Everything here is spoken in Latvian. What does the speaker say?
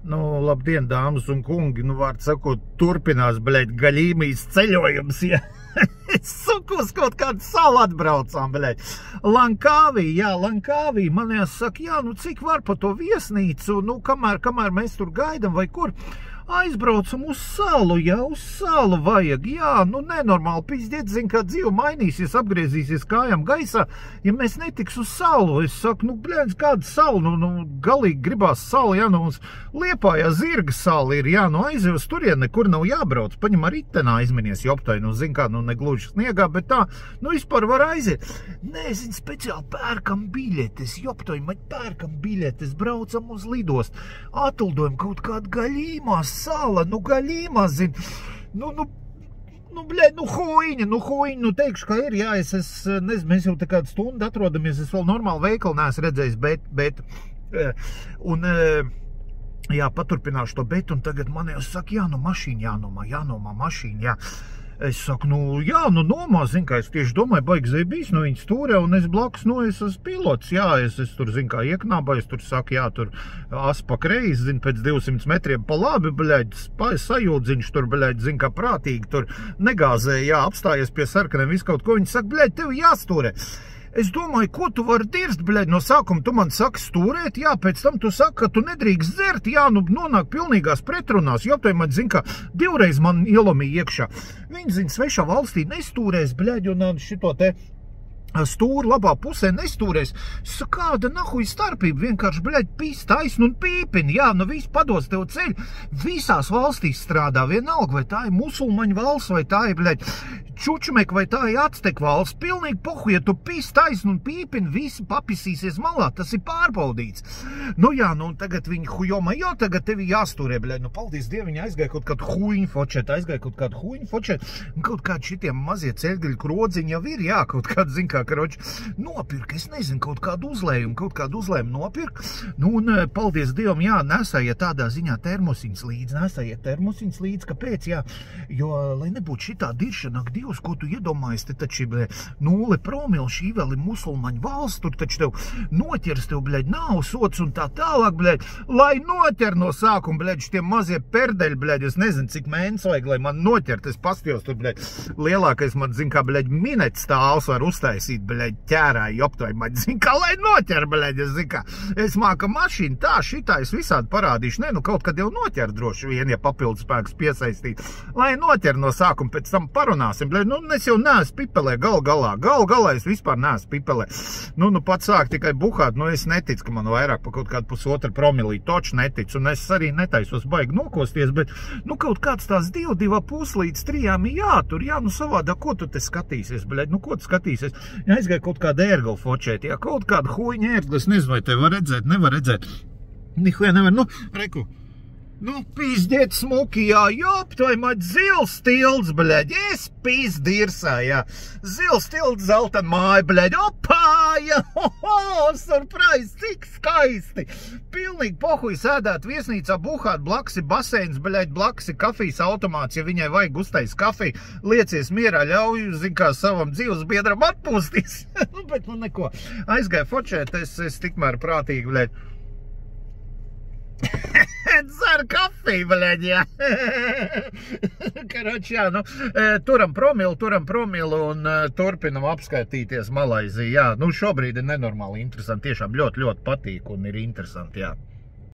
Nu, labdien, dāmas un kungi, nu, vārds sakot, turpinās, bļaļ, gaļīmijas ceļojums, ja. Suku uz kaut kādu salu atbraucām, bļaļ. Lankāvī, jā, Lankāvī, man jāsaka, jā, nu, cik var pa to viesnīcu, nu, kamēr mēs tur gaidam vai kur, aizbraucam uz salu, jā, uz salu vajag, jā, nu, nenormāli, pizdiet, zin, kā dzīve mainīsies, apgriezīsies kājām gaisā, ja mēs netiks uz salu, es saku, nu, bļaļ, kāda salu, nu, galīgi gribās salu, jā, nu, uz Liepājā Zirga sala ir, jā, nu, aiziet uz turien, nekur nav jābrauc, paņem ar ritenā aizminies joptai, nu, zin kā, nu, negluži sniegā, bet tā, nu, vispār var aiziet. Nē, zin, speciāli pērkam biļetes, joptai, maļ pērkam biļetes, braucam uz lidost, atlidojam kaut kādu gaļīmā sala, nu, gaļīmā, zin, nu, bļaļ, nu, huiņa, nu, teikšu, ka ir, jā, es nezinu, mēs jau te kādu stundu atrodamies, es vēl normāli veikalu neesmu redzējis, bet, jā, paturpināšu to, bet, un tagad man jau saka, jā, nu, mašīna jānomā mašīna, jā. Es saku, nu, jā, nu, nomā, zin, kā es tieši domāju, baigi zebīs no viņas stūrē, un es blakus, nu, es esmu pilots, jā, es tur, zin, kā ieknābāju, es tur saku, jā, tur aspa kreiz, zin, pēc 200 metriem pa labi, bļaļ, sajūdziņš tur, bļaļ, zin, kā prātīgi, tur negāzēja, jā, apstājies pie sarkaniem, visu kaut ko, viņi saka, bļaļ, tev jāstūrē. Es domāju, ko tu vari dirst, bļaļ, no sākuma tu man saki stūrēt, jā, pēc tam tu saki, ka tu nedrīkst dzert, jā, nu nonāk pilnīgās pretrunās, jo tai man, zin, kā, divreiz man ielomīja iekšā. Viņi, zin, svešā valstī nestūrēs, bļaļ, un šito te stūri labā pusē nestūrēs. Kāda nahuj starpība, vienkārši, bļaļ, pīs taisnu un pīpini, jā, nu viss pados tev ceļu. Visās valstīs strādā vienalga, vai tā ir musulmaņu valsts, vai tā ir, bļaļ, čučmek, vai tā ir acteku valsts. Pilnīgi pohu, ja tu pīs taisnu un pīpini, visi papisīsies malā, tas ir pārbaudīts. Nu jā, nu tagad viņi hujoma, jo tagad tevi jāstūrē, bļaļ, nu paldies Dievu, viņi aizgāja kaut kādu huiņu fočet, un kaut kādi šitiem mazie ceļgaļu krodziņi jau ir, jā, kaut kādu, zin, kā, karoči, nopirka, es nezinu, kaut kādu uzlējumu nopirka, nu, un paldies Dievam, jā, nesājiet tādā ziņā termosiņas līdz, kāpēc, jā, jo, lai nebūtu šitā diršana, ak, Dievs, ko tu iedomājies, te taču, 0 promili, šī vēl ir musulmaņu valsts, tur taču tev noķers, tev, bļaļ, nav sots un tā tālāk, bļaļ, lai noķer no sākuma, bļaļ, šitie mazie perdeļi, bļaļ, es nezinu, cik mēnes vajag, lai man noķert, es pastījos tur, bļaļ, lielākais man, zin, kā, bļaļ, minēt stāvs var uztaisīt, bļaļ, ķērāji, optoji, maģi, zin, kā, lai noķer, bļaļ, es, zin, kā, es māka mašīnu, tā, šitā, es visādi parādīšu, ne, nu, kaut kad jau noķer droši vien, ja papildus spēks piesaistīt, lai noķer no sākuma, pēc tam parunāsim, bļaļ, nu, es jau neesmu pipelē, galā es vispār neesmu pipelē, nu, pats sāk tikai buhāt, nu, es neticu, ka man vairāk pa kaut kādu 1,5 promilī, toču neticu, un es arī netaisos baigi nokosties, bet, nu, kaut kāds tās 2,5 līdz 3 jātur, jā, nu, savādā, ko tu te skatīsies, bļaļ, nu, ko tu skatīsies? Aizgāja kaut kāda ērgla fočēt, jā, kaut kāda huiņa ērgla, es nezinu, vai te var redzēt, nevar redzēt. Nihuja nevar, nu, reku, nu, pizdiet smuki, jā, joptai, maģ, zils tilts, bļaļ, es pizdirsā, jā, zils tilts, zelta māja, bļaļ, opā, jā, surprise, cik skaisti, pilnīgi pohuj sēdēt viesnīcā, buhāt, blaksi baseins, bļaļ, blaksi kafijas automāts, ja viņai vajag uztais kafiju, liecies mierā, ļauj, zin kā, savam dzīves biedram atpūsties, bet, nu, neko, aizgāja fočēt, es tikmēr prātīgi, bļaļ, dzer kafiju, bļaļ, jā. Karoči, jā, nu, turam promilu un turpinam apskaitīties Malaiziju, jā. Nu, šobrīd ir nenormāli interesanti, tiešām ļoti patīk un ir interesanti, jā.